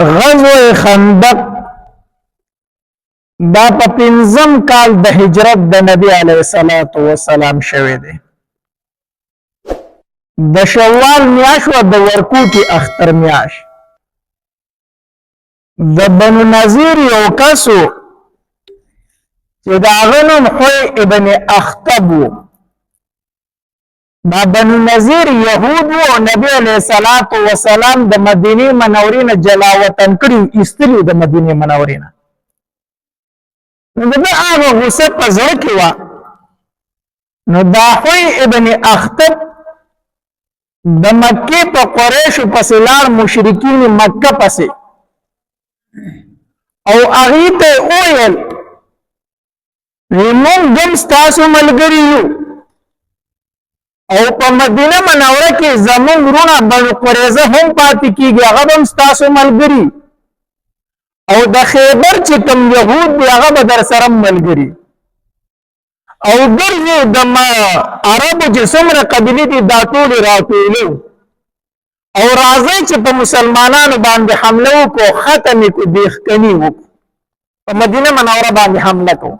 غزوه خندق دا په 5م کال د هجرت د نبی علیه الصلاۃ والسلام شوه دی. د شوال میاشت او د ورکوټي اختر میاشت. د بنو نذیر یو کسو چې دا غنم خوی ابن اخطب و. دا بنو نذیر یهود و او نبی علیه الصلاۃ والسلام د مدینه منورې نه جلا وطن کړي ایستلی د مدینه منورې نه. نو دا هغه غصه په زړه کې وه. نو دا خوی ابن اخطب د مکې په قریشو پسې لاړ، مشرکین مکه پسې، او هغې ته وویل موږ هم ستاسو ملګري یو او په مدینه منوره کې زموږ وروڼه بنو قریظه هم پاتې کېږي، هغه به هم ستاسو ملګري، او د خیبر چې کوم یهود دي هغه به در سره ملګري، او ګرځي د عربو چې څومره قبیلې دي دا ټولې راټولو، او راځئ چې په مسلمانانو باندې حمله وکړو، ختم یې کړو، بیخکني وکړو، په مدینه منوره باندې حمله کوو.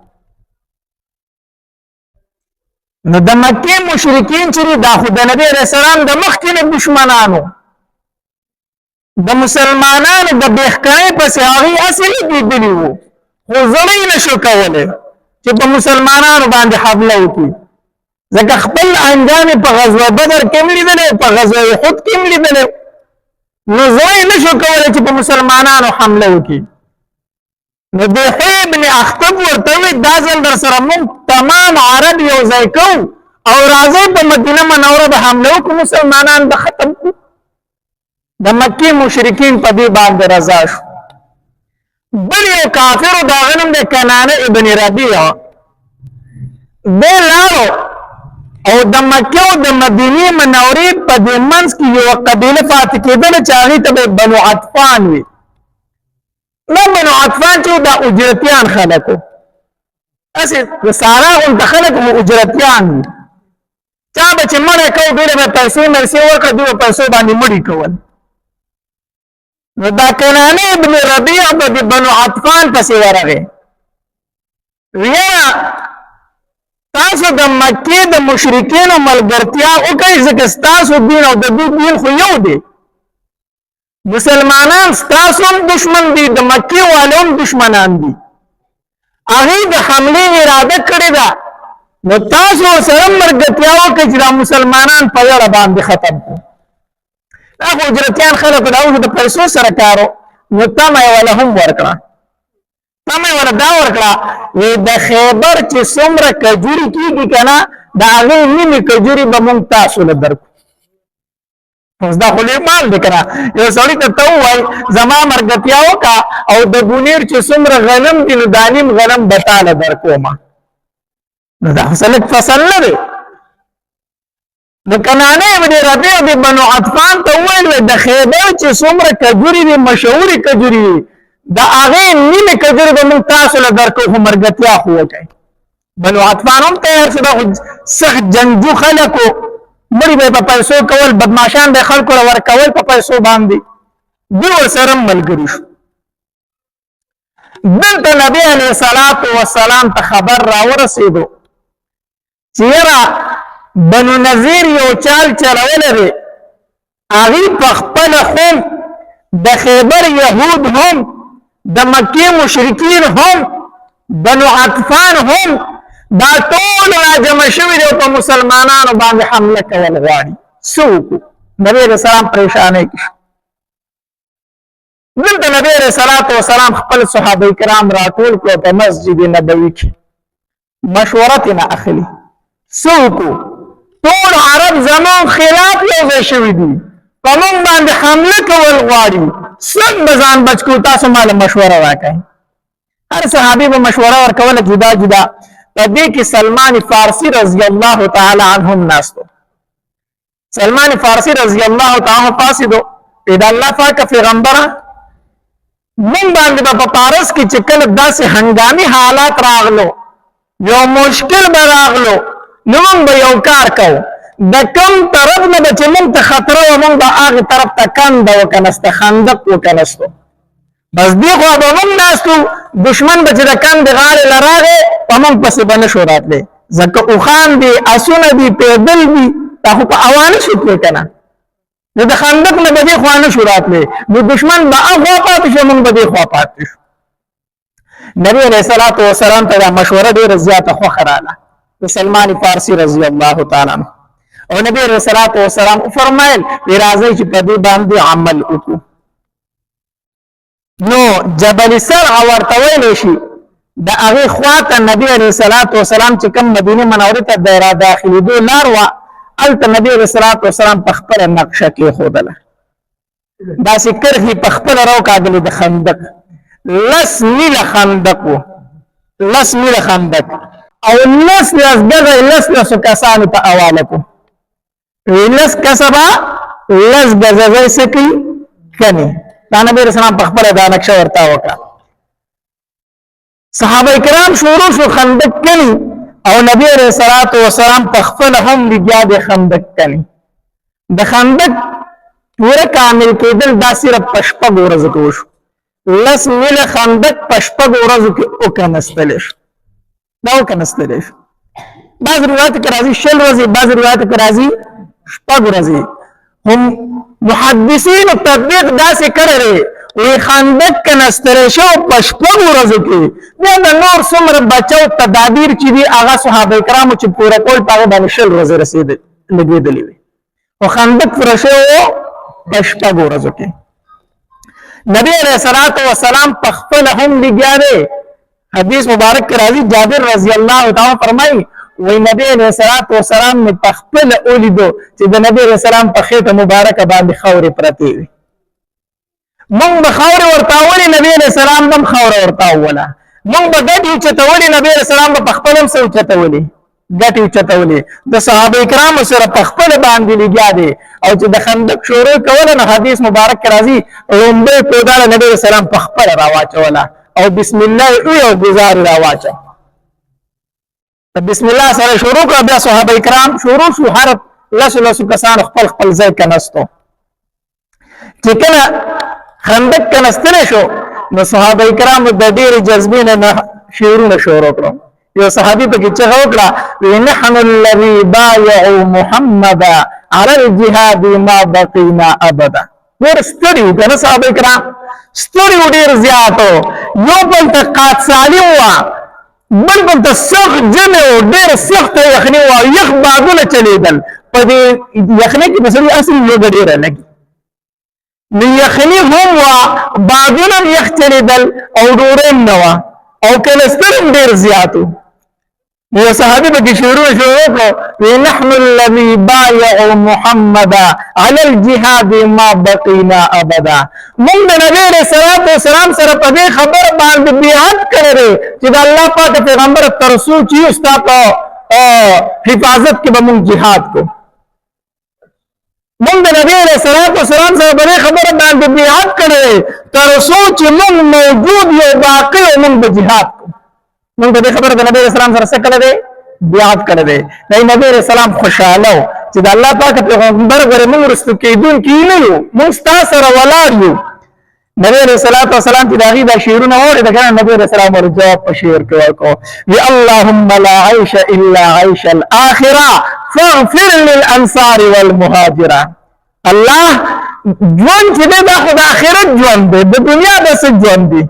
نو د مکې مشرکین چې دا خو د نبی علیه السلام د مخکې نه دشمنانو، د مسلمانانو د بیخکنۍ پسې هغوی هسې لیدلي وو، خو زړه یې نشو کولی چې په مسلمانانو باندې حمله وکړي، ځکه خپل انجام په غزوه بدر کې هم لیدلی، په غزوه احد کې هم لیدلی، نو زړه یې نشو کولی چې په مسلمانانو حمله وکړي. نو د خوی ابن اخطب ورته وویل دا ځل در سره موږ تمام عرب یو ځای کوو او راځئ په مدینه منوره به حمله وکړو، مسلمانان به ختم کړو. د مکې مشرکین په دې باندې رضا شو. بل یو کافر د هغه نوم دی کنانه ابن ربیع، دی لاړو او د مکې او د مدینې منورې په دې منځ کې یوه قبیله پاتې کېدله چې هغې ته به بنو عطفان وي. نو بنو عطفان چې دا اجرتیان خلک وو، هسې د سارا غونته خلک مو اجرتیان وو، چا به چې مړی کوو ډېرې به پیسې مرسې ورکړه، دوی به پیسو باندې مړي کول. نو دا کنانه ابن ربیع به د بنو عطفان پسې ورغی، ویه تاسو د مکې د مشرکینو ملګرتیا وکړئ، ځکه ستاسو دین او د دوی دین خو یو دی، مسلمانان ستاسو هم دشمن دي، د مکې والو هم دشمنان دي، هغې د حملې اراده کړې ده، نو تاسو ورسره ملګرتیا وکړئ چې دا مسلمانان په یړه باندې ختم کړو. دا خو اجرتیان خلکو د هغوی د پیسو سره کارو، نو تمه یې وله هم ورکړه، تمه یې وله دا ورکړه وی د خیبر چې څومره کجوري کېږي که نه د هغې نیمې کجوري به مونږ تاسو له درکړو. اوس دا خو لوی مال دی که نه، یو سړي ته ته ووایي زما ملګرتیا وکړه او د بونیر چې څومره غنم دي نو دا نیم غنم به تاله درکومه، نو دا خو څه لږ فصل نه دی. نو کنانه ابن ربیع د بنو عطفان ته وویل د خیبر چې څومره کجوري دي، مشهورې کجوري دي، د هغې نیمې کجوري به موږ تاسو له درکړو، خو ملګرتیا خو وکړئ. بنو عطفان هم تیار شو، دا خو سخت جنګجو خلک وو، مړي به یې په پیسو کول، بدماشان به یې خلکو له ورکول په پیسو باندې، دوی ورسره هم ملګري شو. دلته نبی علیه الصلاۃ والسلام ته خبر راورسېدو چې یاره بنو نذیر یو چال چلولی دی، هغې په خپله هم د خیبر یهود هم د مکې مشرکین هم بنو عطفان هم دا ټول راجمع شوي دی او په مسلمانانو باندې حمله کول غواړي. څه وکړو؟ نبی علیه السلام پریشانۍ کې شو. دلته نبی علیه الصلاۃ والسلام خپل صحابه کرام راټول کړو په مسجد نبوي کې، مشوره ترېنه اخلي. څه وکړو؟ ټول عرب زمون خلاف یو ځای شوي دي، په موږ باندې حمله کول غواړي، څنګه به ځان بچ کړو؟ تاسو ماله مشوره راکړئ. هر صحابي به مشوره ورکوله جدا جدا. په دې کې سلمان فارسي رضی الله تعالی عنه هم ناست و. سلمان فارسي رضی الله تعالی عنه پاڅېدو، ویې د الله پاکه پیغمبره موږ باندې به په پارس کې چې کله داسې هنګامي حالات راغلو، یو مشکل به راغلو، نو موږ به یو کار کوو، د کوم طرف نه به چې موږ ته خطره وه موږ به هغې طرف ته کنده وکنسته، خندق وکنستو، بس دی خو به موږ ناستو دشمن به چې د کم د غاړې له راغی په موږ پسې به نه شو راتلی ځکه اوښان دي اسونه دي پیدل دي دا خو په اوانه شو تللی که نه نو د خندق نه به دې خوا نه شو راتلی نو دشمن به اخوا پاتې شو موږ به دې خوا پاتې شو نبی علیه الصلاة والسلام ته دا مشوره ډېره زیاته خوښه راغله د سلمان فارسي رضی الله تعالی عنه او نبی علیه الصلاة والسلام فرمایل راځئ چې په دې باندې عمل وکړو نو جبل سرع ورته ویلی شي د هغې خواته نبی علیه الصلاة والسلام چې کوم مدینې منورې ته د راداخلېدو لار وه هلته نبی علیه الصلاة والسلام په خپله نقشه کېښودله داسې کرښې په خپله راوکاږلې د خندق 10 میله خندق و 10 میله خندق او 10 ګزه 10 کسانو ته حواله کړو 10 کسه به 10 ګزه ځای څه کوي کني دا نبی رسول الله په خپله دا نقشه ورته وکړه صحابه کرام شروع شو خندق کني او نبی علیه الصلاة والسلام په خپله هم لګیا د خندق کني د خندق پوره کامل کېدل دا صرف په شپږو ورځو کې وشو 10 میله خندق په شپږو ورځو کې وکنستلی شو دا وکنستلی شو بعض روایت کې راځي 20 ورځې بعض روایت کې راځي 6 ورځې هم محدثین تطبیق داسې کړی وی خندق کنستلی شو په 6 ورځو کې بیا د نور څومره بچو تدابیر چې دي هغه صحابه کرامو چې پوره کول په هغه باندې 20 ورځې لګېدلې وي خو خندق پوره شوی و په 6 ورځو کې نبی علیہ الصلوۃ والسلام په خپل هم لګیا دی حدیث مبارک کې راځي جابر رضی الله تعالی فرمایي وی نبی علیہ الصلوۃ والسلام نے په خپل اولیدو چې د نبی علیہ السلام په خېټه مبارکه باندې خاورې پرتې وي مونږ به خاورې ورته اولې نبی علیہ السلام به هم خاوره ورته اوله مونږ به ګټې اوچتولې نبی علیہ السلام به په خپل هم څه اوچتولې ګټې اوچتولې د صحابه کرامو سره په خپل باندې لګیا دی او چې د خندق شروع کوله نو حدیث مبارک کې راځي لومبۍ پوداله نبی علیہ السلام په خپله راواچوله او بسم الله یې او ګزار راواچه بسم الله سره شروع کړه بیا صحابه کرام شروع شو هر لسو کسانو خپل خپل ځای کنستو چې کله خندق کنستلی شو نو صحابه کرام د ډېرې جذبې نه شعرونه شروع کړو یو صحابي پکې چغه وکړه نحن الذي بايعوا محمدا على الجهاد ما بقينا ابدا ډېر ستړي وو کنه صحابه کرام ستړي وو ډېر زیاتو یو بل ته قادسالي وه بل بل ته سخت جمع و ډېر سخته یخني وه یخ بادونه چلېدل په دې یخنۍ کې به سړي اصلي لوږه ډېره لګي نو یخني هم وه بادونه هم یخ چلېدل او ډوډۍ هم نه وه او کلستر هم ډېر زیات و نو صحابي پکې شروع کړو نحن الذي بايعوا محمدا على الجهاد ما بقينا ابدا موږ د نبی علیه الصلاة والسلام سره په دې خبر باندې بیعت کړی دی چې د الله پاک پیغمبر تر څو چې ستا په حفاظت کې به موږ جهاد کوو موږ د نبی علیه الصلاة والسلام سره په دې خبر باندې بیعت کړی دی تر څو چې موږ موجود یو باقي یو موږ به جهاد کوو موږ په دې خبره د نبی علیه السلام سره څه کړی دی بیعت کړی دی د نبی علیه السلام خوشحاله و چې د الله پاک پیغمبر ګورې موږ وروستو کېدونکي نه یو موږ ستا سره ولاړ یو نبی علیه الصلاة والسلام چې د هغې دا شعرونه واورېده که نه نبی علیه السلام ورته جواب په شعر کې ورکړو وی اللهم لا عیش الا عیش الاخره فاغفر للانصار والمهاجره الله ژوند چې دی دا خو د آخرت ژوند دی د دنیا داسې ژوند دی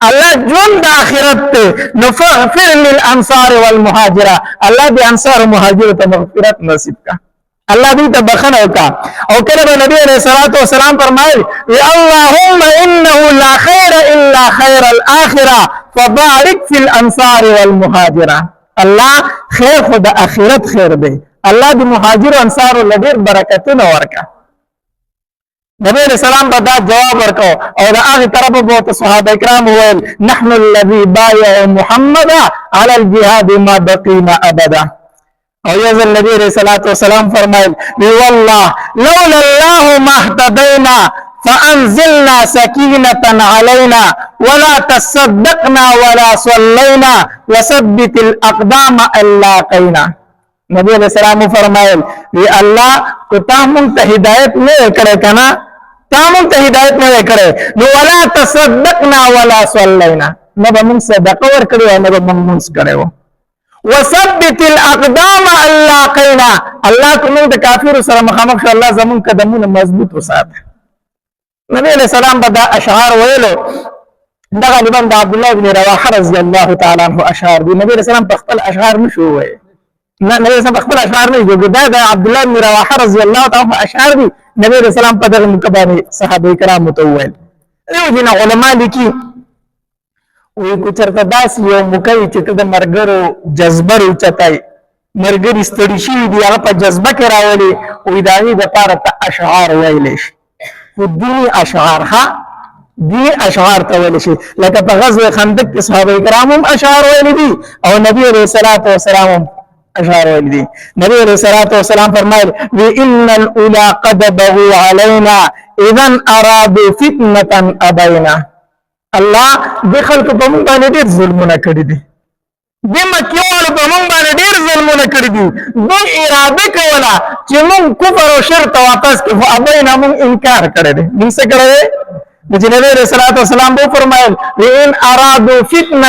الله ژوند د آخرت دی نو فاغفر للانصار والمهاجره الله د انصار او مهاجرو ته مغفرت نصیب کا الله دې ته بخنه وکړه او کله به نبی علیہ الصلوۃ والسلام فرمایي اللهم انه لا خير الا خير الاخره فبارك في الانصار والمهاجره الله خیر خو د آخرت خیر دی الله د مهاجر او انصار له ډېر برکتونه ورکړه نبی علیہ السلام به دا جواب ورکړو او د هغې طرفه به ورته صحابه کرام وویل نحن الذي بايعوا محمدا على الجهاد ما بقينا ابدا او یو ځل نبی علیہ الصلوۃ والسلام فرمایل والله لولا الله ما اهتدينا فانزلنا سكينة علينا ولا تصدقنا ولا صلينا وثبت الاقدام اللاقينا نبی علیہ السلام فرمایل وی الله کو تا مونږ ته هدایت نه کړې کنه تامن ته هدایت نه کړي نو ولا تصدقنا ولا صلينا نه به موږ صدقه ورکړو نه به موږ مونږ کړو وثبت الاقدام الله قینا الله کوم د کافر سره مخامخ شو الله زمون قدمونه مضبوط وساته نبی علیہ السلام به دا اشعار ویلو دا غالبا د عبد الله بن رواحه رضی الله تعالی عنہ اشعار دي نبی علیہ السلام په خپل اشعار نشو وی نه نبی علیہ السلام په خپل اشعار نه دی دا د عبد الله بن رواحه رضی الله تعالی عنہ اشعار دي نبی علیہ السلام په دغه مکباني صحابه کرام متول یو دین علماء لیکي وی کو چرته داس یو مکوي چې د مرګرو جذبه روچتای مرګري ستړي شي دی هغه په جذبه کې راولي وی داغي د پاره ته اشعار ویل شي دینی اشعار ها دینی اشعار ته ویل شي لکه په غزوه خندق کې صحابه کرام هم اشعار ویل دي او نبی عليه الصلاه والسلام اشعار ویل دي نبی عليه الصلاه والسلام فرمایل وی ان الاولى قد بغوا علينا اذا ارادوا فتنه ابينا الله د خلق په مونږ باندې ډېر ظلمونه کړی دي د مکیوالو په مونږ باندې ډېر ظلمونه کړی دي دوی اراده کوله چې مونږ کفر او شرک واپس کړو ابینا مونږ انکار کړی دی موږ څه کړی د نبی رسول الله سلام بو فرمایل ان ارادوا فتنه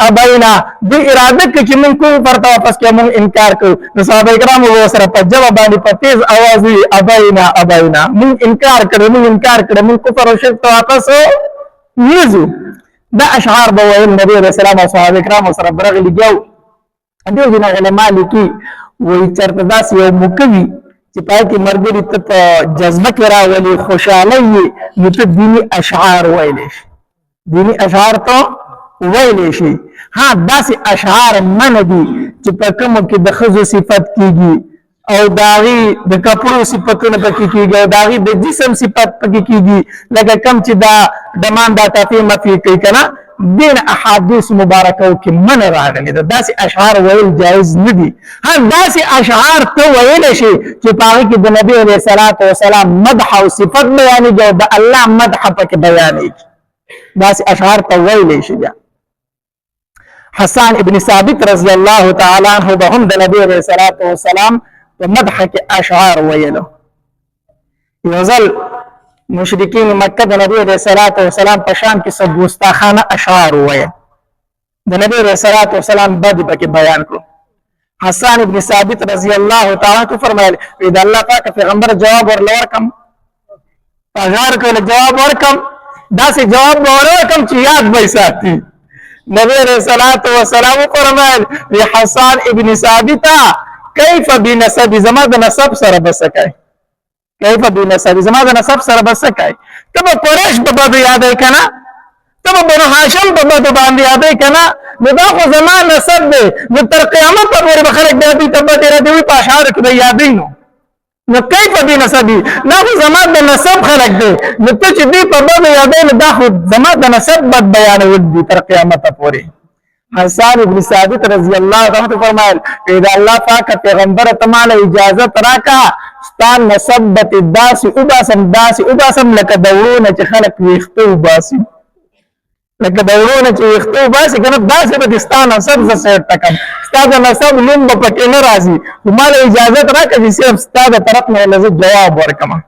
ابینا دوی اراده کوي چې مونږ کفر ته واپس کړو مونږ انکار کړو نو صحابه کرام وو سره په جواب باندې په تیز आवाज وی ابینا مونږ انکار کړو مونږ کفر او شرک ته واپس نیزو دا اشعار به ویل نبی علیہ السلام او صحابه کرام سره برغلی دیو دیو جن علماء لیکي وی چرته داس یو مکوي چې پای کې مرګري ته جذبه کې راولي خوشاله وي نو ته دینی اشعار ویل شي دینی اشعار ته ویل شي ها داس اشعار من دي چې په کوم کې د خزو صفت کیږي او داغي د کپړو صفاتونه پکې کیږي او داغي د جسم صفات پکې کیږي لکه کم چې دا دمان دا تفهیم فی کوي کنه دین احادیث مبارکه کې من راغلي دا داسې اشعار ویل جایز نه دي ها داسې اشعار ته ویل شي چې پاره کې د نبی علیہ الصلوۃ والسلام مدح او صفات بیانېږي او د الله مدح پکې بیانېږي داسې اشعار ته ویل شي حسان ابن ثابت رضی الله تعالی عنہ هم د نبی علیہ الصلوۃ والسلام مدح کې اشعار ویلو یو ځل مشرکین مکه د نبی علیہ الصلوۃ والسلام په شان کې سب ګستاخانه اشعار ویل د نبی علیہ الصلوۃ والسلام بد پکې بیان کړو حسان ابن ثابت رضی الله تعالی عنہ فرمایل اذا الله پاک پیغمبر جواب ورکم پاجار کله جواب ورکم دا سه جواب ورکم چې یاد به ساتي نبی علیہ الصلوۃ والسلام فرمایل حسان ابن ثابت کیف بنسب زما د نسب سره بسکای کیف بنسب زما د نسب سره بسکای تب قریش په بده یادای کنه تب بنو هاشم په بده باندې یادای کنه نو دا خو زما نسب دی نو تر قیامت پورې به خلک دې ته به دې په اشعار کې یادای نو کیف بنسب دا خو زما د نسب خلک دی نو ته چې دې په بده یادای نو دا خو زما د نسب بد بیان ودی تر قیامت پورې حسان ابن ثابت رضی الله عنه فرمایل اذا الله پاک پیغمبر تماله اجازت راکا ستان نسبت الداس اباسم لك دورون چې خلق ويختو باسي لك دورون چې ويختو باسي کنه داسې به ستان نسب زسه تکم ستاسو نسب لوم په کې نه راځي مال اجازت راکا چې صرف ستاسو طرف نه لږ جواب ورکما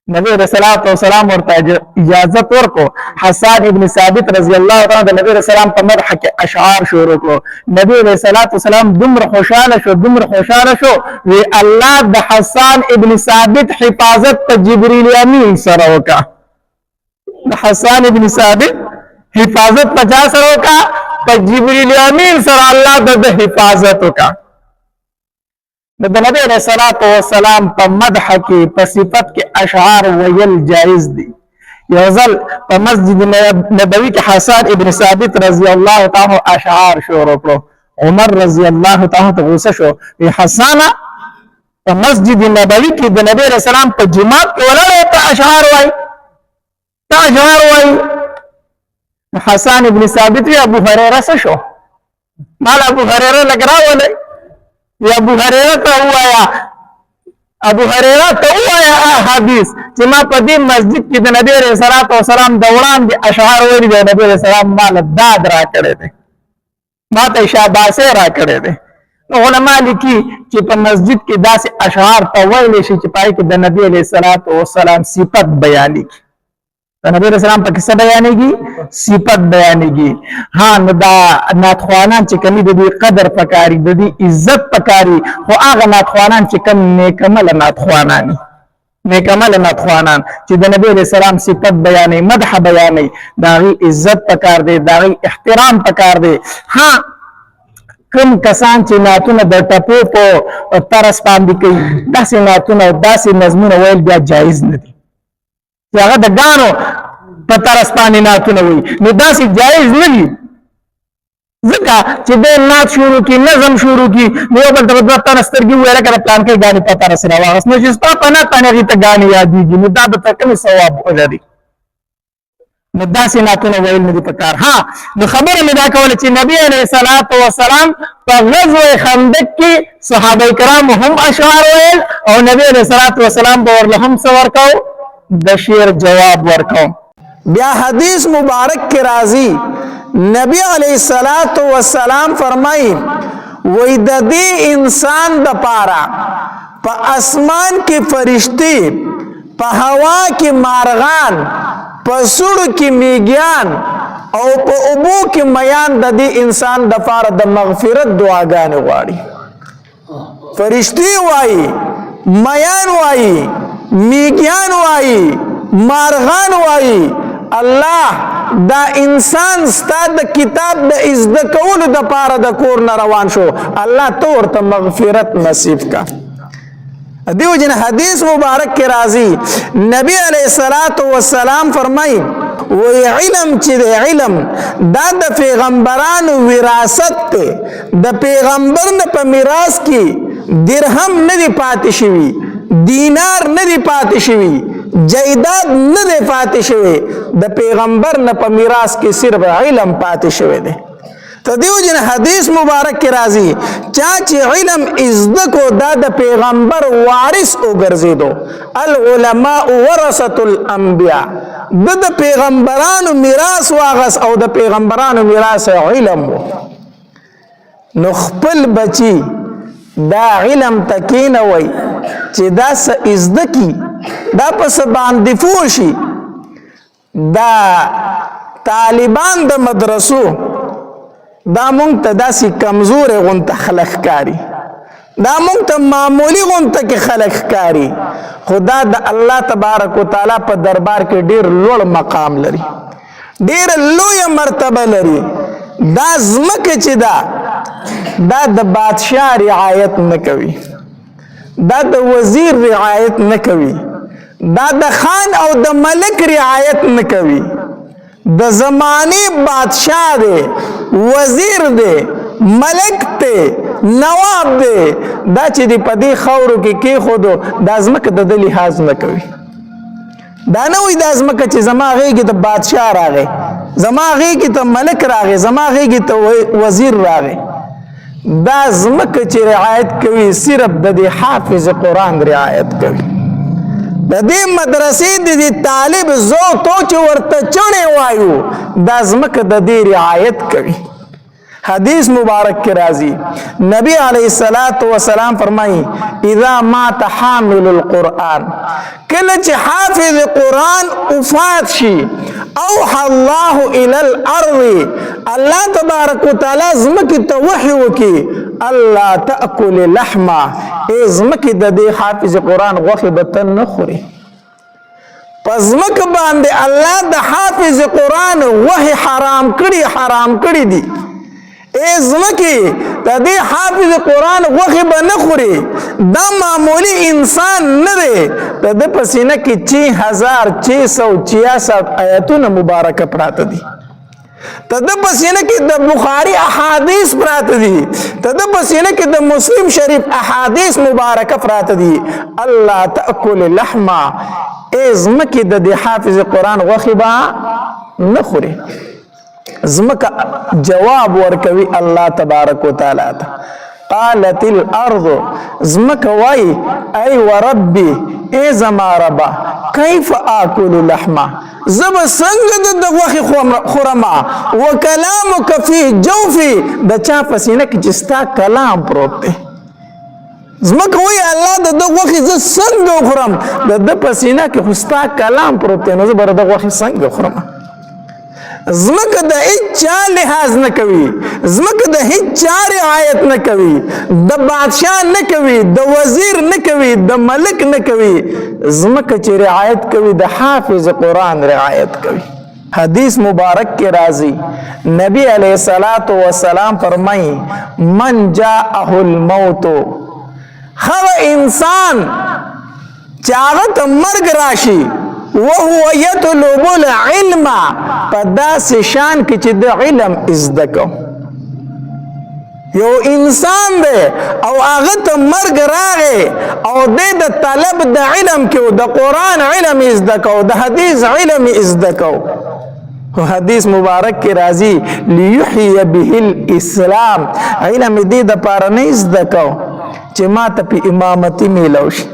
نبی رسول الله والسلام ورته اجازت ورکو حسان ابن ثابت رضی الله تعالی عنہ نبی رسول الله په مدح کې اشعار شروع کړو نبی رسول الله والسلام دمر خوشاله شو وی الله د حسان ابن ثابت حفاظت ته جبرئیل امین سره وکا د حسان ابن ثابت حفاظت 50 سره وکا په جبرئیل امین سره الله د حفاظت وکا د نبی علیہ الصلوۃ والسلام په مدح کې په صفت کې اشعار ویل جایز دي یو ځل په مسجد نبوي کې حسان ابن ثابت رضی الله تعالی اشعار شروع کړو عمر رضی الله تعالی غوسه شو حسان په مسجد نبوي کې د نبی علیہ السلام په جمعه کې ولاړ ته اشعار وای حسان ابن ثابت یا ابو هريره څه شو مال ابو هريره لګراولې یا ابو هريره ته وایا حدیث چې ما په دې مسجد کې د نبی رسول الله والسلام د وړاندې اشعار ویلي دي نبی رسول الله مال داد را کړی دی ما ته شاباسه را کړی دی علماء لیکي چې په مسجد کې داسې اشعار ته ویلی شي چې پای کې د نبی علیه الصلاۃ والسلام صفت بیانېږي. د نبی علیه السلام په کیسه بیانېږي، صفت بیانېږي. ها نو دا ناتخوانان چې کوم د دې قدر پکاري، د دې عزت پکاري، خو هغه ناتخوانان چې کوم نیکمل ناتخوانان نیکمل ناتخوانان چې د نبی علیه السلام صفت بیانې، مدح بیانې، د هغې عزت پکار دی، د هغې احترام پکار دی. ها کوم کسان چې نعتونه د ټپو په طرز باندې کوي، داسې نعتونه او داسې نظمونه ویل بیا جایز نه دي چې هغه د ګانو په طرز باندې نعتونه وایي، نو داسې جایز نه دي. ځکه چې د نعت شروع کړي، نظم شروع کړي، نو یو بل ته به دوه تنه سترګې وویل که د پلانکۍ ګانې په طرز راواغست، نو چې ستا په نعت باندې هغې ته ګانې یادېږي، نو دا به ته کومې ثواب ولري؟ نو داسې نعتونه ویل نه دي پکار. ها نو خبره مې دا کوله چې نبی علیه الصلاۃ والسلام په غزوه خندق کې صحابه کرامو هم اشعار ویل او نبی علیه الصلاۃ والسلام به ورله هم څه ورکو؟ د شعر جواب ورکو. بیا حدیث مبارک کې راځي نبی علیه الصلاۃ والسلام فرمایي وای د دې انسان د پاره په اسمان کې فرشتي، په هوا کې مارغان، په سړو کې میږیان او په اوبو کې میان د دې انسان د پاره د مغفرت دعاګانې غواړي. فرشتي وایي، میان وایي، میږیان وایي، مارغان وایي الله دا انسان ستا د کتاب د زده کولو د پاره د کور نه روان شو، الله ته ورته مغفرت نصیب کا. دیو جن حدیث مبارک کے راضی نبی علیہ الصلوۃ والسلام فرمائی وی علم چې د علم دا د پیغمبرانو وراثت ته، د پیغمبر نه په میراث کې درهم نه دی پاتې شوی، دینار نه دی پاتې شوی، جیداد نه دی پاتې شوی، د پیغمبر نه په میراث کې صرف علم پاتې شوی دی. تو دیو جن حدیث مبارک کی راضی چاچی علم ازدکو دا دا پیغمبر وارث او گرزیدو، العلماء ورثۃ الانبیاء، دا پیغمبرانو میراث واغس او دا پیغمبرانو میراث علم و. نو خپل بچی دا علم تکین وی چی دا سا ازدکی دا پس باندې فوشی، دا طالبان دا مدرسو دا مونږ ته داسې کمزورې غونته خلک ښکاري، دا مونږ ته معمولی غونته کې خلک ښکاري، خو دا د الله تبارک وتعالی په دربار کې ډېر لوړ مقام لري، ډېره لویه مرتبه لري. دا ځمکه چې دا د بادشاه رعایت نه کوي، دا د وزیر رعایت نه کوي، دا د خان او د ملک رعایت نه کوي، د زمانی بادشاہ دے، وزیر دے، ملک تے، نواب دے، دا چې دی پدی خورو کې خودو دا ازمکه د لحاظ نه کوي. دا نه وي دا ازمکه چې زما غیږي ته بادشاہ راغی، زما غیږي ته ملک راغی، زما غیږي ته وزیر راغی. دا ازمکه چې رعایت کوي صرف د حافظ قرآن رعایت کوي. د دې مدرسې د دې طالب زو تو چې ورته چڼې وایو دا ځمکه د دې رعایت کوي. حدیث مبارک کې راځي نبی علیہ الصلوۃ والسلام فرمایي اذا مات حامل القرآن، کله چې حافظ قرآن وفات شي، اوحى الله الى الارض، الله تبارک وتعالی ځمکې ته وحی وکي الله تاکل لحما، ځمکې د دې حافظ قرآن غوښې به ته نه خوري. په ځمکه باندې الله د حافظ قرآن غوښې حرام کړي دي. ځمکې د دې حافظ قرآن غوښې به نه خوري. دا معمولی انسان نه دی، د ده په سینه کې 6666 آیتونه مبارکه پراته دي، د ده په سینه کې د بخاري احادیث پراته دي، د ده په سینه کې د مسلم شریف احادیث مبارکه پراته دي. الله تاکل لحما، ځمکې د دې حافظ قرآن غوښې به نه خوري. ځمکه جواب ورکوي الله تبارک وتعالی ته قالت الارض زمک وای ای وربی ای زما ربا کیف آکل لحما زب څنګه د غوښې خورما وکلامک فی جوفی د چا پسینه کې چې ستا کلام پروت دی زمکه وی الله د غوښې زه څنګه خورم د پسینه کې خو ستا کلام پروت دی نو زه به د غوښې څنګه خورم زمکه د هیڅ چا لحاظ نه کوي زمکه د هیڅ چا رعایت نه کوي د بادشاه نه کوي د وزیر نه کوي د ملک نه کوي زمکه چې رعایت کوي د حافظ قرآن رعایت کوي حدیث مبارک کے راضی نبی علیہ الصلوۃ والسلام فرمائی من جاءه الموت خو انسان چاغت مرگ راشي وهو يطلب العلم پداس شان کې چې د علم ازده کو یو انسان دی او هغه ته مرګ راغی او د طلب د علم کې د قرآن علم ازده کو د حدیث علم ازده کو حدیث مبارک کې راځي ليحيي به الاسلام علم دې د پاره نه ازده کو چې ما ته په امامتي میلو شي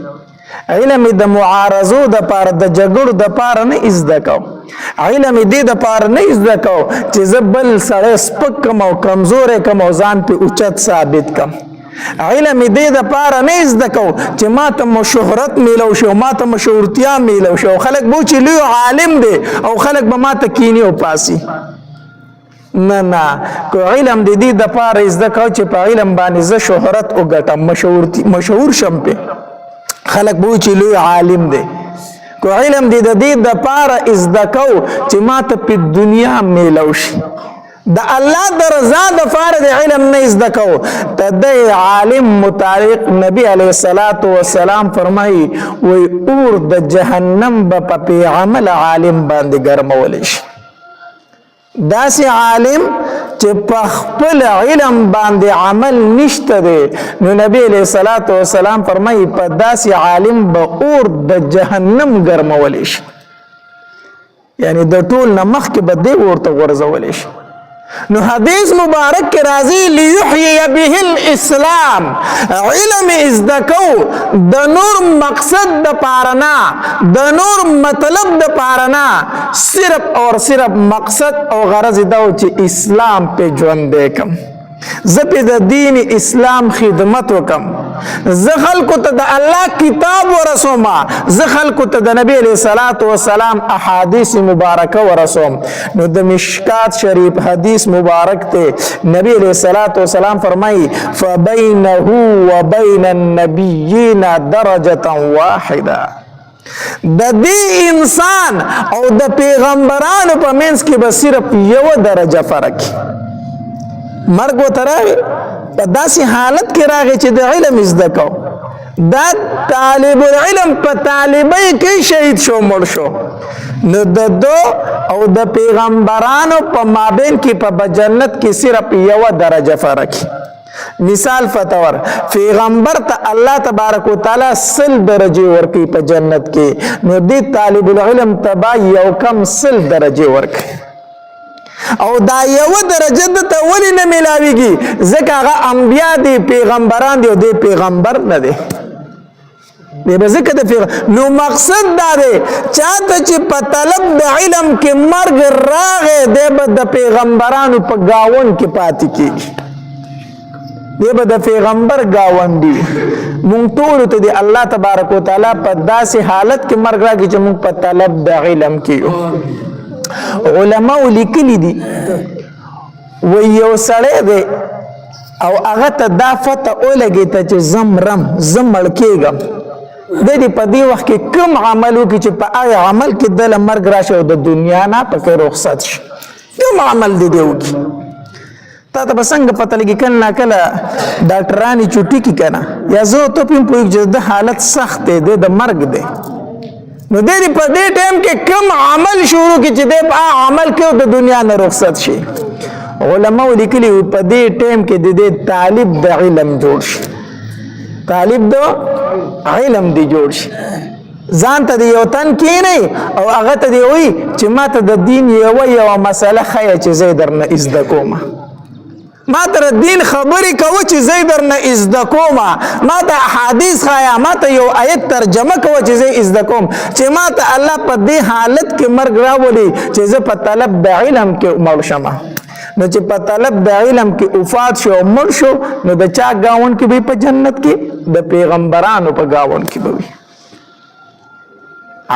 علم د معارضو د پاره د جګړو د پاره نه ازده کو علم دې د پاره نه ازده کو چې زبل سړی سپک کم او کمزور کم او ځان په اوچت ثابت کم علم دې د پاره نه ازده کو چې ما ته شهرت میلو شو ما ته مشهورتیا میلو شو خلک بو چې لوی عالم دی او خلک به ما ته کینی او پاسی نه کو علم دې د پاره ازده کو چې په علم باندې زه شهرت او ګټم مشهور شم په خلق بو چې لوی عالم دی کو علم دی د دې د پاره ازده کو چې ما ته په دنیا میلو شي د الله د رضا د پاره د علم نه ازده کو ته د عالم متعلق نبی علیه الصلاۃ والسلام فرمایي وای اور د جهنم په عمل عالم باندې ګرمول شي داسې عالم چې په خپل علم باندې عمل نشته دی نو نبی علیہ الصلوۃ والسلام فرمایي په داسې عالم به اور د جهنم ګرمول شي یعنی د ټول نه مخکې به دې ورته غورځول شي نو حدیث مبارک کې راځي ليحيي به الاسلام علم ازده کو د نور مقصد د پاره نه د نور مطلب د پاره نه صرف اور صرف مقصد او غرض دا چې اسلام په ژوند وکم زه په د دین اسلام خدمت وکم زه خلکو ته د الله کتاب ورسوم زه خلکو ته د نبی علیہ الصلوۃ والسلام احادیث مبارکه ورسوم نو د مشکات شریف حدیث مبارک ته نبی علیہ الصلوۃ والسلام فرمایي فبینه وبین النبیین درجه واحده د دې انسان او د پیغمبرانو په منځ کې به صرف یو درجه فرق مرګ وته راغی په داسې حالت کې راغی چې د علم زده کو دا طالب العلم په طالبۍ کې شهید شو مړ شو نو د دو او د پیغمبرانو په مابین کې په جنت کې صرف یو درجه فرق مثال فتور پیغمبر ته الله تبارک وتعالى 100 درجه ورکی په جنت کې نو دې طالب العلم تبا یو کم 100 درجه ورکی او دا یو درجه د ته ولی نه ملاویږي ځکه هغه انبیا دي پیغمبران دي او دی پیغمبر نه دي دی به ځکه د نو مقصد دا دی چاته چې په طلب د علم کې مرګ راغی دی به د پیغمبرانو په گاون کې پاتې کېږي دی به د پیغمبر گاونډي مونږ ټولو ته دی الله تبارک وتعالی په داسې حالت کې مرګ راکړي چې مونږ په طلب د علم کې یو علماء لیکلی دي و یو سړی دی او هغه ته دا فتح ولګي ته چې زم مړ کېږم د دې په دې وخت کې کوم عمل وکړي چې په هغه عمل کې د مرګ راشي او د دنیا نه پکې رخصت شي کوم عمل دی وکړي تا ته به څنګه پته لګي کله کله ډاکټرانې چوټي کې کنه یا زه ته په پوهیږم چې د حالت سخت دی د مرګ دی نو دې په دې ټیم کې کوم عمل شروع کی چې دې په عمل کې د دنیا نه رخصت شي علماء لیکلي په دې ټیم کې د دې طالب د علم جوړ شي طالب د علم دی جوړ شي ځان ته یو تن کې نه او هغه ته دی وي چې ما ته د دین یو مسله خیا چې زه درنه ازده کوم ما تر دین خبرې کوه چې زه درنه ازده کوم ما ته احادیث خایا ما ته یو آیت ترجمه کوه چې زه ازده کوم چې ما ته الله په دې حالت کې مرګ راولي چې زه په طلب د علم کې مړ شم نو چې په طلب د علم کې وفات شو مړ شو نو د چا گاون کې به په جنت کې د پیغمبرانو په گاون کې به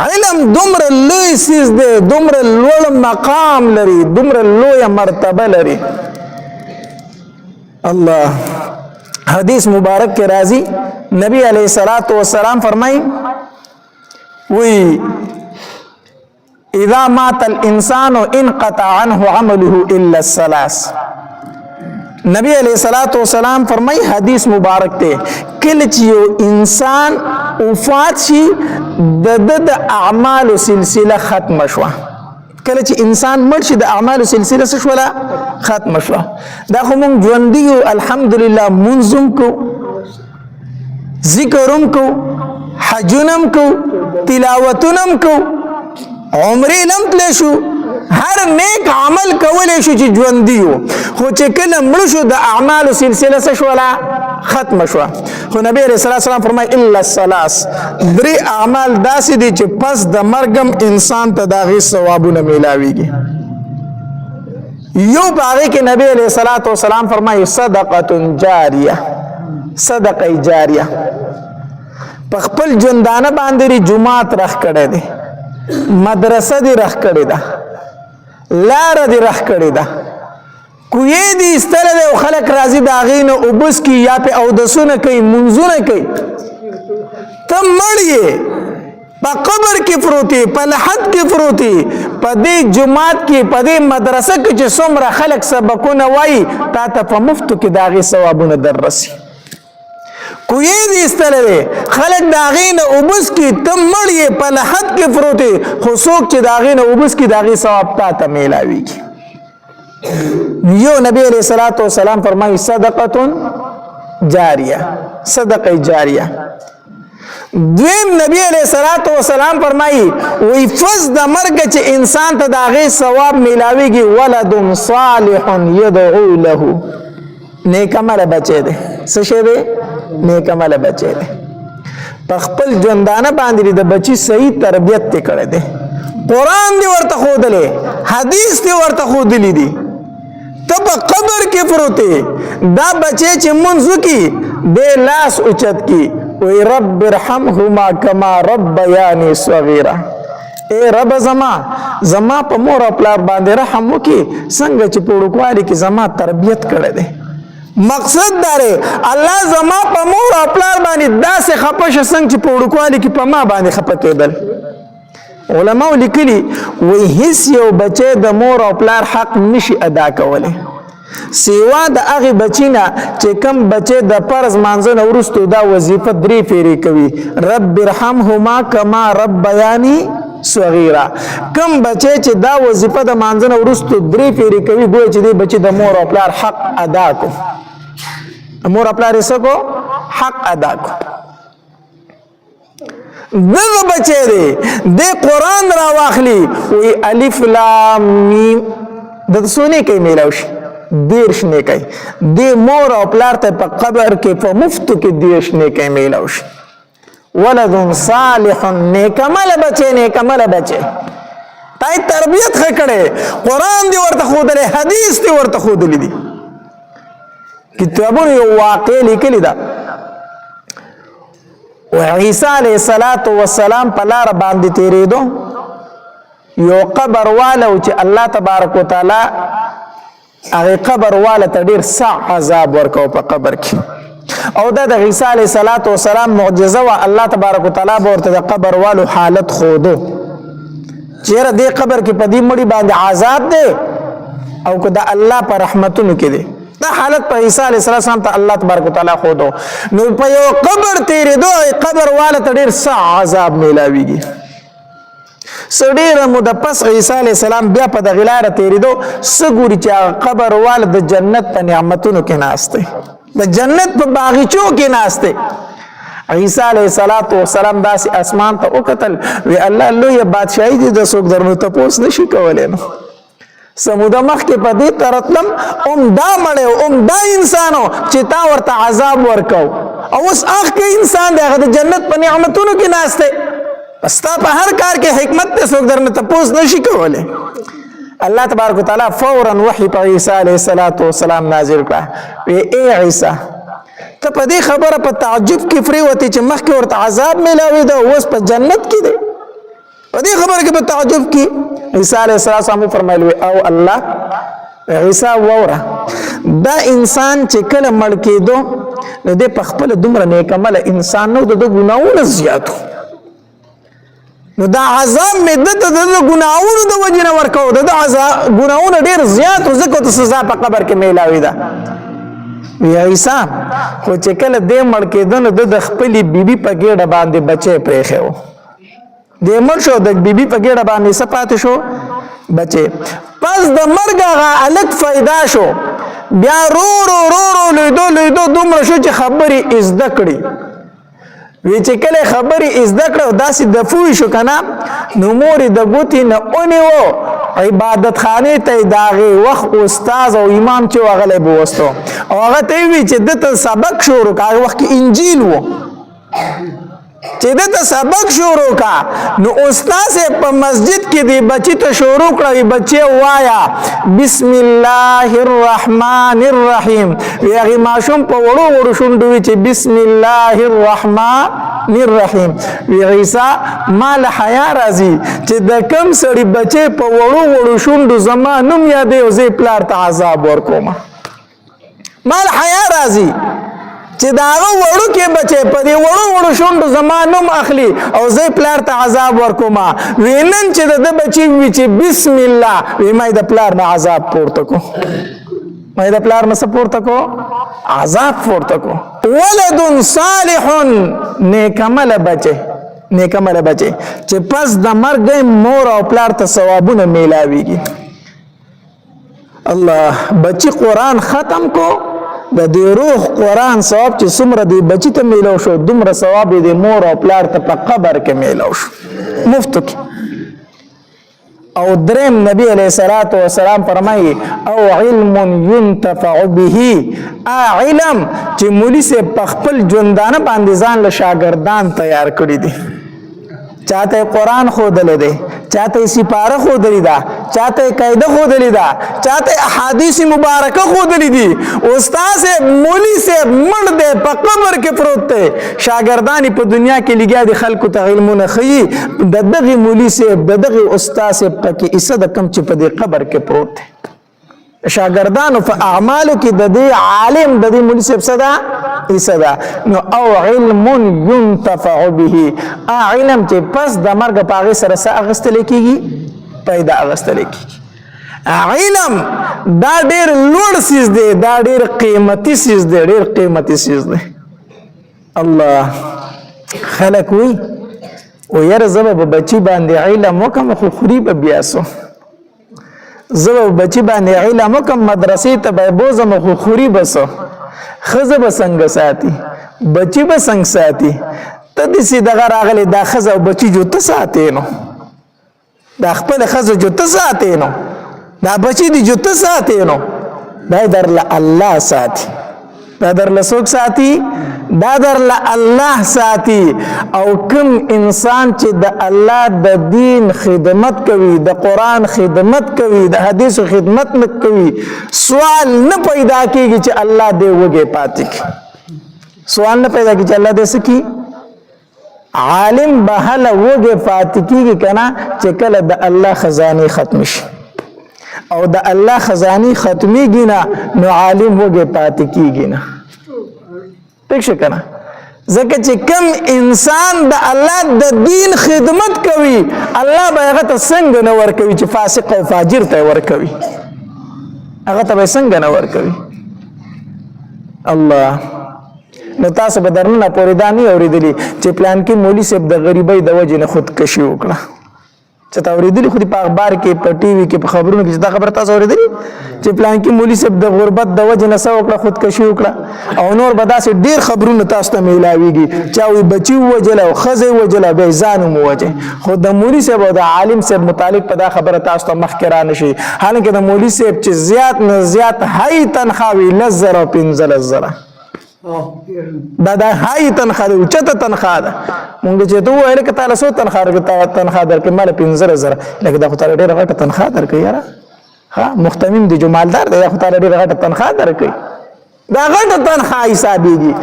علم دومره لوی سیز دی دومره لوړ مقام لري دومره لویه مرتبه لري الله حدیث مبارک کے راضی نبی علیہ الصلوۃ والسلام فرمائی وی اذا مات الانسان انقطع عنه عمله الا الثلاث نبی علیہ الصلوۃ والسلام فرمائی حدیث مبارک تے کله چې یو انسان وفات شي د اعمال سلسله ختم شوه کله چې انسان مړ شي د اعمالو سلسله څه شوله ختمه شوه دا خو موږ ژوندي یو الحمدلله مونځ هم کو ذکر هم کو حجونه هم کو تلاوتونه هم کو عمرې هم تللی شو هر نیک عمل کولی شو چې ژوندي یو خو چې کله مړ شو د اعمالو سلسله څه شوله ختمه شوه خو نبی علیہ السلام فرمای الا الثلاث درې اعمال داسې دي چې پس د مرګم انسان ته د هغې ثوابونه میلاویږي یو په هغې کې نبی علیہ السلام فرمایي صدقه جاریه صدقه جاریه په خپل ژوندانه باندې جومات رخ کړی دی مدرسه دې رخ کړې ده لاره دې رخ کړې ده کوی دی استره دی او خلق راضی د هغې نه اوبس کی یا پې اودسونه کوي منځونه کوي ته مړ یې په قبر کې پروتي په لحد کې پروتي په دې جماعت کې په دې مدرسه کې چې څومره خلق سبقونه وایي تا ته په مفتو کې د هغې ثوابونه در رسي کوی دی استره دی خلق د هغې نه اوبس کی ته مړ یې په لحد کې پروتي خو څوک چې د هغې نه اوبس کی د هغې ثواب تا ته میلاویږي یو نبی علیہ الصلوۃ والسلام فرمائی صدقه جاریه صدقه جاریه دویم نبی علیہ الصلوۃ والسلام فرمائی وی فز د مرګ چې انسان ته د هغې ثواب میلاویږي ولد صالح یدعو له نیک عمله بچی دی څه شی دی نیک عمله بچی دی په خپل ژوندانه باندې د بچي صحیح تربیت یې کړی دی قرآن دې ورته ښودلی حدیث دې ورته ښودلی دي ته په قبر کې پروتې دا بچی چې مونځ وکړي دې لاس اوچت کړي وی رب ارحمهما کما ربیاني صغیرا اے رب زما په مور او پلار باندې رحم وکړي څنګه چې په وړوکوالي کې زما تربیت کړی دی مقصد دا دی الله زما په مور او پلار باندې داسې خفه شه څنګه چې په وړوکوالي کې په ما باندې خفه کېدل علماء لیکلي وی هیڅ یو بچی د مور او پلار حق نشي ادا کولی سیوا د هغې بچي نه چې کم بچی د فرض مانځه نه وروستو دا وظیفه 3 پیرې کوي رب ارحمهما کما ربیاني صغیرا کم بچی چې دا وظیفه د مانځه نه وروستو 3 پیرې کوي ګویا چې دې بچي د مور او پلار حق ادا کو مور او پلار یې څه کو حق ادا کو دغه بچی دی د قرآن را واخلي وی الف لام میم د څو نیکۍ میلاو شي 10 نیکۍ د مور او پلار ته په قبر کې په مفتو کې 10 نیکۍ میلاو شي ولد صالح نیک عمله بچی نیک عمله بچی تای تربیت ښه کړی قرآن دی ورته ښودلی حدیث دی ورته ښودلی دي کتابونو یو واقع لیکلې ده عیسی علیہ السلام په لاره باندې تیریدو یو قبر والا چې الله تبارک وتعالی هغه قبر والا ته ډیر سخت عذاب ورکو په قبر کې او دا د عیسی علیہ السلام معجزه وا الله تبارک وتعالی ورته د قبر والو حالت خودو چیرې دې قبر کې په دې مړي باندې عذاب دی او که د الله په رحمتونو کې دی دا حالت په عیسی علیہ السلام ته الله تبارک وتعالی خودو نو په یو قبر تیریدو قبر والا ته ډیر سخت عذاب میلاویږي سړی مو د پس عیسی علیہ السلام بیا په دغه لاره تیریدو سګوري چې قبر والا د جنت په نعمتونو کې ناشته د جنت په باغچو کې ناشته عیسی علیہ السلام داسې اسمان ته وکتل وی الله لوی بادشاہي دې د څوک درنو تپوس نشي کولای نو سموده مخکې په دې ترتلم دا مړی دا انسانو چې تا ورته عذاب ورکو او اوس هغه انسان دی هغه د جنت په نعمتونو کې ناست دی ستا په هر کار کې حکمت ته څوک درنه تپوس نشي کولی الله تبارک وتعالی فورا وحی په عیسی علیه السلام نازل کړه وی ای عیسی ته په دې خبره په تعجب کې فریوتی چې مخکې ورته عذاب میلاوي ده اوس په جنت کې دی په دې خبره کې په تعجب کې عیسی علیه السلام فرمایلی او الله عیسی ووره دا انسان چې کله مړ کېدو نو دې په خپله دومره نیک عمله انسان نو د ګناهونه زیاتو نو دا عذاب مې دته د ګناهونو د وجې نه ورکو د ګناهونه ډېر زیات ځکه ته سزا په قبر کې میلاوي ده وی عیسی خو چې کله دې مړ کېده نو د خپلې بیبي په ګېډه باندې بچی پرېښی و دې مړ شو د بیبي په ګېډه باندې څه پاتې شو بچی پس د مرګ هغه هلک فایده شو بیا رو لیدو دومره شو چې خبرې ازده کړي وی چې کله خبرې ازده کړه او داسې دفوی شو که نه نو مور یې د ګوتې نه ونیو عبادت خانې ته یې د هغې وخت استاذ او امام چې هغلی به وستو او هغه ته یې وي چې دته سبق شروع که هغه وخت کې انجیل و چې دته سبق شروع کا نو استاد په مسجد کې دی بچی ته شروع کړی بچي وایا بسم الله الرحمن الرحیم یغه ماشوم په وړو شونډو چې بسم الله الرحمن الرحیم وی عیسی مال حیا راځي چې د کم سړي بچي په وړو شونډو زما نوم یادې او زه پلار ته عذاب ورکوم مال حیا راځي چې داغه وړو کې بچي په دې وړو شونډو زمانوم اخلي او زه پلار ته عذاب ورکوم وینن چې د بچي وی چې بسم الله وی مې د پلار نه عذاب پورته کو مې د پلار نه سپورته کو عذاب پورته کو ولد صالح نیک عمل بچي چې پس د مرګ مور او پلار ته ثوابونه میلاويږي الله بچي قران ختم کو د دې روح قران ثواب چې څومره دی بچی ته میلو شو دومره ثواب دی مور او پلار ته په قبر کې میلو شو مفتو کې او دریم نبی علیہ الصلوۃ والسلام فرمایي او علم ينتفع به علم چې مولوی سے په خپل ژوندانه باندې ځان له شاګردان تیار کړی دي چاته قران خودل دي چاته سپاره خودلی دا چاته قاعده خودلی دا چاته احادیث مبارکه خودلی دي استاد سے مولی سے مړ دے په قبر کې پروت دی شاګردانی په دنیا کې لګیا دي خلکو ته علمونه خي د دغه مولی سے دغه استاد سے پکې اسد کم چې په دې قبر کې پروت دی شاګردانو په اعمالو کې د دې عالم د دې مولی سے صدا ایسدا نو او علم ينتفع به علم چې پس د مرګ په هغه سره څه اغستل کیږي پیدا اغستل کیږي علم دا ډېر لوړ سیز دی دا ډېر قیمتي سیز دی ډېر قیمتي سیز دی الله خلق وی او یاره زبا بچی باندې علم وکم خو خوري به بیاسو زبا بچی باندې علم وکم مدرسې ته به بوزم خو خوري بسو خزه به څنګه ساتي بچی به څنګه ساتي ته دې دغه راغلی دا خزه او بچی جوته ساتي نو دا خپل خزه جوته ساتي نو دا بچی دی جوته ساتي نو دا درله الله ساتي دا درله څوک ساتي دا درله الله ساتي او کوم انسان چې د الله د دین خدمت کوي د قران خدمت کوي د حدیث خدمت نه کوي سوال نه پیدا کیږي چې الله دې وګه پاتې کی سوال نه پیدا کیږي چې الله دې سکی عالم بهله وګه پاتې کیږي کنه چې کله د الله خزانه ختم شي او د الله خزانه ختميږي نه نو عالم وګه پاتې کیږي نه پښه کنه ځکه چې کم انسان د الله د دین خدمت کوي الله به هغه ته څنګه نه ورکوي چې فاسق او فاجر ته ورکوي هغه ته به څنګه نه ورکوي الله نو تاسو به درنه پوری دانی اوریدلی چې پلان کې مولوی صاحب د غریبۍ د وجې نه خودکشي وکړه چې تا اورېدلي خو دې په اخبار کې په ټي وي کې په خبرونو کې چې دا خبره تاسو اورېدلي چې پلان کې مولوي صاحب د غربت د وجې نه څه وکړه خودکشي وکړه او نور به داسې ډېر خبرونه تاسو ته میلاویږي چا وایي بچي ووژله او ښځه یې وژله بیا یې ځان هم ووجه خو د مولوي صاحب او د عالم صاحب متعلق په دا خبره تاسو ته مخکې را نه شي حالانکه د مولوي صاحب چې زیات نه زیات هی تنخوا وي 10,000 او 15,000 دا هاي تنخواه ده اوچته تنخواه ده مونږ چې ته وویل که تعالی څو تنخواه درکړي ماله 15,000 لکه دا خو تعالی ډېره غټه تنخواه درکوي یاره ها مختمم دی جو مالدار دی دا خو تعالی ډېره غټه تنخواه درکوي دا غټه تنخواه حسابېږي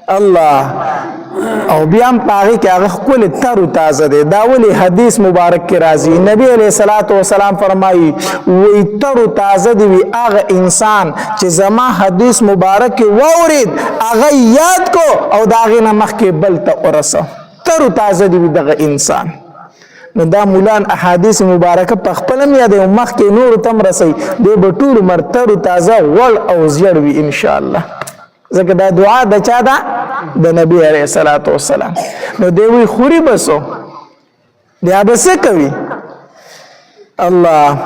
الله او بیا هم په هغې کې هغه ښکلې تر و تازه دی دا ولې حدیث مبارک کې راځي نبی علیه الصلاة والسلام فرمایي وایي تر و تازه دی وي هغه انسان چې زما حدیث مبارک کې واورېد هغه یاد کو او د هغې نه مخکې بل ته ورسه تر و تازه دی وي دغه انسان نو دا مولان احادیث مبارکه په خپل هم یادوي مخکې نورو ته هم رسوي دی به ټول عمر تر و تازه غوړ او زیړ وي انشاءالله ځکه دا دعا د چا ده د نبی علیه الصلاة والسلام نو دی وی خوري بسو بیا به څه کوي الله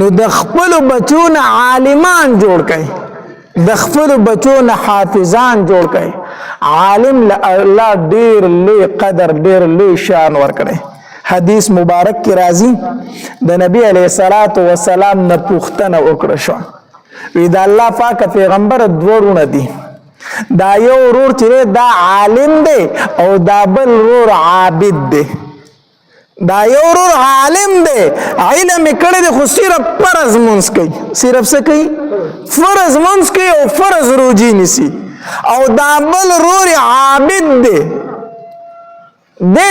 نو د خپلو بچو نه عالمان جوړ کړي د خپلو بچو نه حافظان جوړ کړي عالم له الله ډېر لوی قدر ډېر لوی شان ورکړی حدیث مبارک کې راځي د نبی علیه الصلاة والسلام نه پوښتنه وکړه شوه وی دا الله پاک پیغمبر دوه ورونه دي دا یو ورور چې دا عالم دی او دا بل ورور عابد دی دا یو ورور عالم دی علم یې کړی دی خو صرف فرض مونځ کوي صرف څه کوي فرض مونځ کوي او فرض روجي نیسي او دا بل ورور عابد دی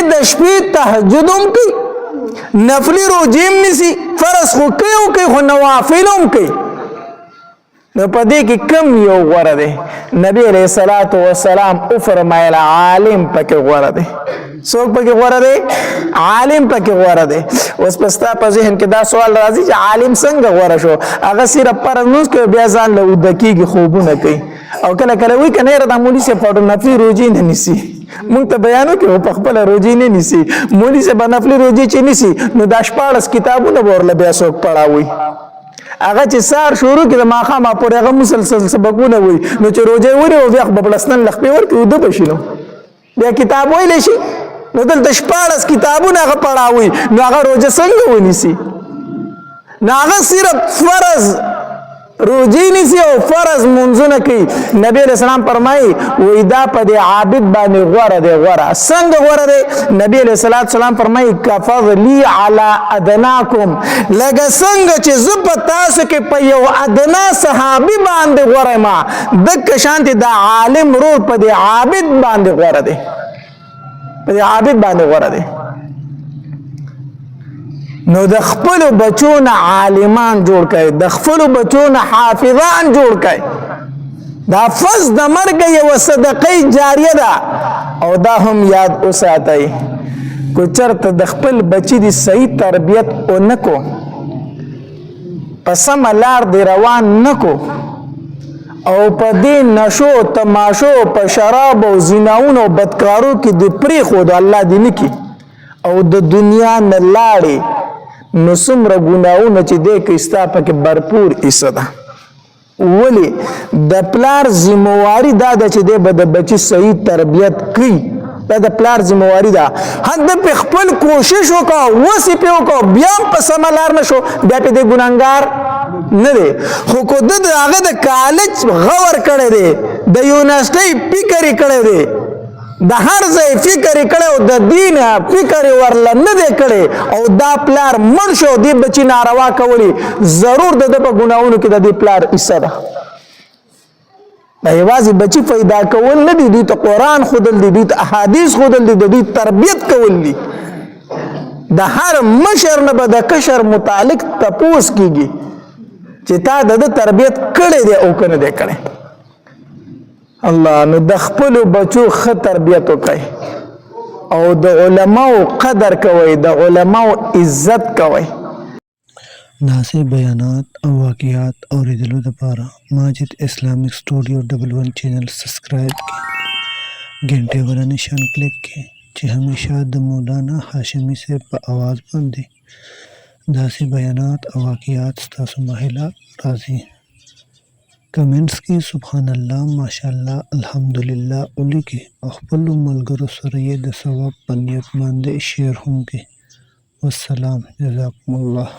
د شپې تهجد هم کوي نفلي روجي هم نیسي فرض خو کوي خو نوافل هم کوي نو په دې کې کم یو غوره دی نبی علیه الصلاة والسلام او فرمایل عالم پکې غوره دی څوک پکې غوره دی عالم پکې غوره دی اوس په ستا په ذهن کې دا سوال راځي چې عالم څنګه غوره شو هغه صرف فرض لمونځ کوي بیا ځان له اوده کېږي خوبونه کوي او کله کله وایي که نه یاره دا مولي صاحب په نفلي روجي نه نیسي مونږ ته بیان وکړو په خپله روجي نه نیسي مولي صاحب نفلي روجي چې نیسي نو دا 14 کتابونه به ورله بیا څوک پړاوي هغه چې سار شروع کړي د ماښامه پورې هغه مسلسل سبقونه وي نو چې روژه ونیو بیا خو به بلسنن لخپې ورکړي اوده به شي نو بیا کتاب ویلی شي نو دلته 14 کتابونه هغه پړاوي نو هغه روژه څنګه ونیسي نو هغه صرف فرض روجي نیسي او فرض منځونه کوي نبی علیہ السلام فرمایي وایي دا په دې عابد باندې غوره دی غوره څنګه غوره دی نبی علیہ السلام فرمایي کفضلی علی ادناکم لکه څنګه چې زه په تاسو کې په یو ادنا صحابي باندې غوره ما دکه شانتې دا عالم رور په دې عابد باندې غوره دی په دې عابد باندې غوره دی نو د خپل بچو نه عالمان جوړ کړي د خپل بچو نه حافظان جوړ کړي دا فز د مرګ یو صدقه جاریه ده او دا هم یاد وساتئ کو چرته د خپل بچی دی صحیح تربیت او نکو پسم لار دی روان نکو او په دې نشو تماشو په شراب او زناون او بدکارو کې دی پری خود الله دی نکی او د دنیا نه لاړې نو څومره ګناهونه چې دی که ستا پکې برپور حصه ده ولې د پلار ذمواري دا ده چې دی به د بچي صحیح تربیت کوي دا د پلار ذمواري ده هغه په خپل کوشش وکړه وسې پې وکړه بیا هم په سمه لار نه شو بیا پې دی ګناهګار نه دی خو که د هغه د کالج غور کړی دی د یونیورسټۍ فکر یې کړی دی د هر ځای فکر یې کړی او د دین فکر یې ورله نه دی کړی او دا پلار مړ شو دې بچي ناروا کولی ضرور د ده په ګناهونو کې د دې پلار حصه ده دا یوازې بچي پیدا کول نه دي دوی ته قرآن ښودل دي دوی ته احادیث ښودل دي د دوی تربیت کول دي د هر مشر نه به د کشر متعلق تپوس کېږي چې تا د ده تربیت کړی دی او که نه دی کړی الله نو د خپلو بچو ښه تربیت وکړئ او د علماو قدر کوئ د علماو عزت کوئ ناسې بیانات او واقعات اوریدلو دپاره ماجد اسلامیک سټوډیو 11 چینل سبسکرایب کړئ घंटे वाला निशान क्लिक करें چې همیشه د مولانا هاشمي صاحب په اواز باندې داسې بیانات او واقعات ستاسو مخې راځي. کمنټس کې سبحان الله ماشاءالله الحمدلله ولیکئ او خپلو ملګرو سره یې د ثواب په نیت باندې شیر هم کړئ. والسلام، جزاکم الله.